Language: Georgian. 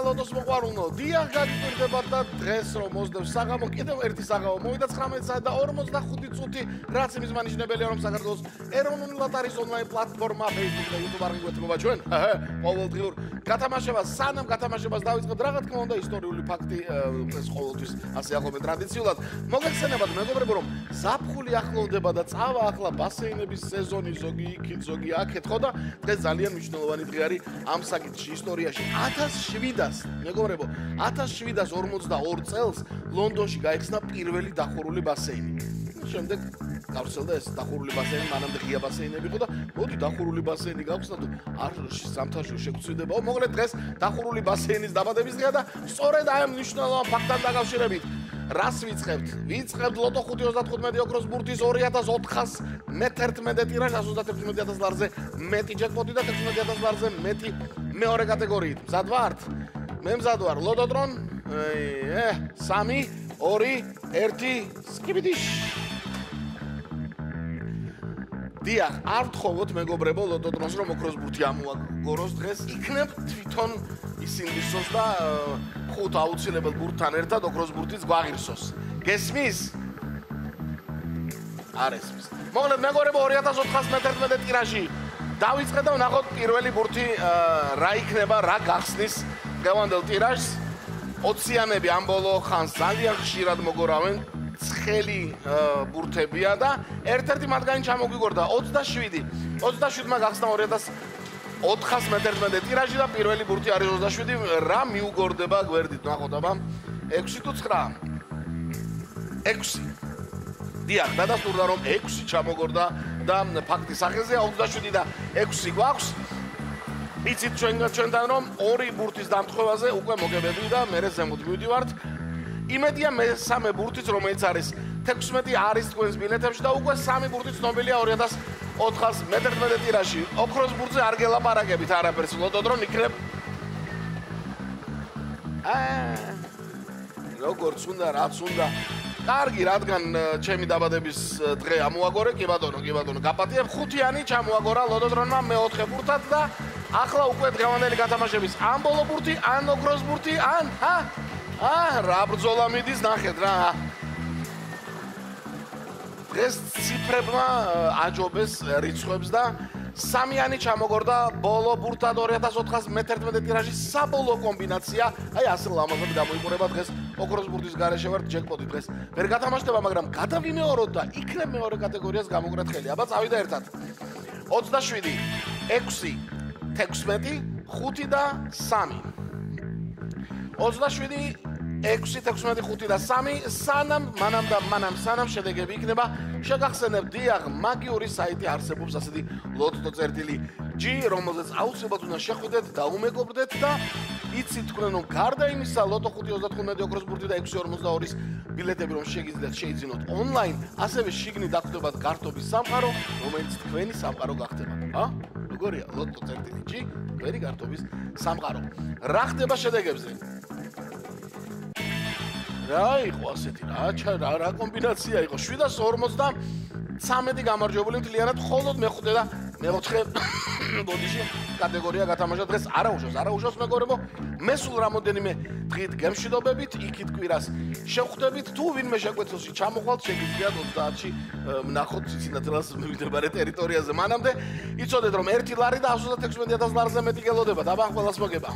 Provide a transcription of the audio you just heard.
ლოტოს მოყვარულნო, დიახ გაგიკვირდებათ და დღეს რომ მოსდევს საღამო, კიდევ ერთი საღამო მოვიდა 19:45 წუთი, რაც იმის მანიშნებელია, რომ საქართველოს ეროვნული ლოტარიის ონლაინ პლატფორმა Facebook და YouTube არ გიგვეთმობა ჩვენ. ყოველდღიურ გათამაშებას, სანამ გათამაშებას დავიწყებთ, რა თქმა უნდა, ისტორიული ფაქტი ეს ყოველთვის ასე ახლა ტრადიციულად. მოგეხსენებათ მეგობრებო, რომ ზაფხული ახლოვდება და წავა ახლა ბასეინების სეზონი, ზოგი იქით, ზოგი აქეთ, ხო და დღეს ძალიან მნიშვნელოვანი დღე არის ამ საკითხში ისტორიაში. 1700 მეგობრებო, 1742 წელს ლონდონში გაიხსნა პირველი დახურული ბასეინი. შემდეგ გავხსენდა ეს დახურული ბასეინი, მანამდე ღია ბასეინები იყო და მოდი დახურული ბასეინი გავხსნა თუ არ სამთაშო შეგვცვიდებაო. მოკლედ დღეს დახურული ბასეინის დაბადების დღეა და სწორედ აი ამ მნიშვნელოვან ფაქტთან დაკავშირებით რას ვიწყებთ? ვიწყებთ ლოტო 535 ოქროს ბურთის 2411 ტირაჟ 131.000 ლარზე მეტი ჯეკპოტი და 16000 ლარზე მეტი მეორე კატეგორიით. მზად ვართ? მე მზად ვარ. ლოტოტრონ 3 2 1 სკიბიდიშ. დიახ, არ ვთხოვოთ მეგობრებო ლოტოტრონს რომ ოქროს ბურთი ამოაგოროს დღეს, იქნებ თვითონ ისინდისოს და ხუთ აუცილებელ ბურთთან ერთად ოქროს ბურთიც გვაღირსოს. გესმის? არ ესმის. მოკლედ მეგობრებო 2411 ტირაჟი დავიწყე და ვნახოთ პირველი ბურთი რა იქნება, რა გახსნის დღევანდელ ტირაჟს. 20-იანები ამ ბოლო ხანს ძალიან ხშირად მოგორავენ. ცხელი ბურთებია და ერთ-ერთი მათგანი ჩამოგვიგორდა 27-მა გახსნა 2411 ტირაჟი და პირველი ბურთი არის 27. რა მიუგორდება გვერდით? ნახოთ აბა 6 თუ 9? 6. დიახ, დადასტურდა რომ 6 ჩამოგორდა და ფაქტი სახეზეა 27 და 6 გვაქვს. იცით ჩვენთან რომ ორი ბურთის დამთხევაზე უკვე მოგებები და მე ზემოთ მივდივართ. იმედია მესამე ბურთიც რომელიც არის 16 არის თქვენს ბილეთებში და უკვე სამი ბურთი ცნობილია 2411 ტირაჟი. ოქროს ბურთზე არ გელაპარაკებით არაფერს, ლოტოტრონ იქნებ როგორც უნდა, რაც უნდა. კარგი, რადგან ჩემი დაბადების დღე ამოაგორე, კი ბატონო, გაპატიებ 5-იანი ჩამოაგორა ლოტოტრონმა მეოთხე ბურთად და ახლა უკვე დღევანდელი გათამაშების ან ბოლო ბურთი, ან ოქროს ბურთი, ან რა ბრძოლა მიდის, ნახეთ რა. დღეს ციფრებმა აჯობეს რიცხვებს და 3-იანი ჩამოგორდა ბოლო ბურთად 2411 ტირაჟი საბოლოო კომბინაცია. აი ასე ლამაზად გამოიყურება დღეს ოქროს ბურთის გარეშე ვარ ჯეკპოტი დღეს. ვერ გათამაშდება, მაგრამ გადავიმეოროთ და იქნებ მეორე კატეგორიას გამოგრეთ ხელი. აბა წავიდა ერთად. 27, 6, 16, 5 და 3. 27 6, 16, 5 და 3 სანამ შედეგები იქნება შეგახსენებთ დიახ მაგიური საიტი არსებობს ასეთი ლოტო წერტილი G რომელზეც აუცილებლად უნდა შეხვიდეთ და უმეგობრდეთ და იცით თქვენ რომ გარდა იმისა ლოტო 535 ოქროს ბურთი და 642-ის ბილეთები რომ შეგიძლიათ შეიძინოთ ონლაინ ასევე შიგნით დაგვდებათ გართობის სამყარო რომელიც თქვენი სამყარო გახდება როგორია ლოტო წერტილი G თქვენი გართობის სამყარო რა ხდება შედეგებზე რა იყო ასეთი რა კომბინაცია იყო 753 გამარჯვებული მთლიანად მხოლოდ მეხუთე და მეოთხე ბოდიში კატეგორია გათამაშა დღეს არაუშავს მეგობრებო მე სულ რამოდენიმე დღით გემშვიდობებით იქით კვირას შევხვდებით თუ ვინმე შეგვეცილში ჩამოხვალთ შეგიძლიათ 30-ში ვნახოთ ციცინათელას მიმდებარე ტერიტორიაზე მანამდე იცოდეთ რომ 1 ლარი და 116.000 ლარზე მეტი გელოდება დაბა ყველას მოგება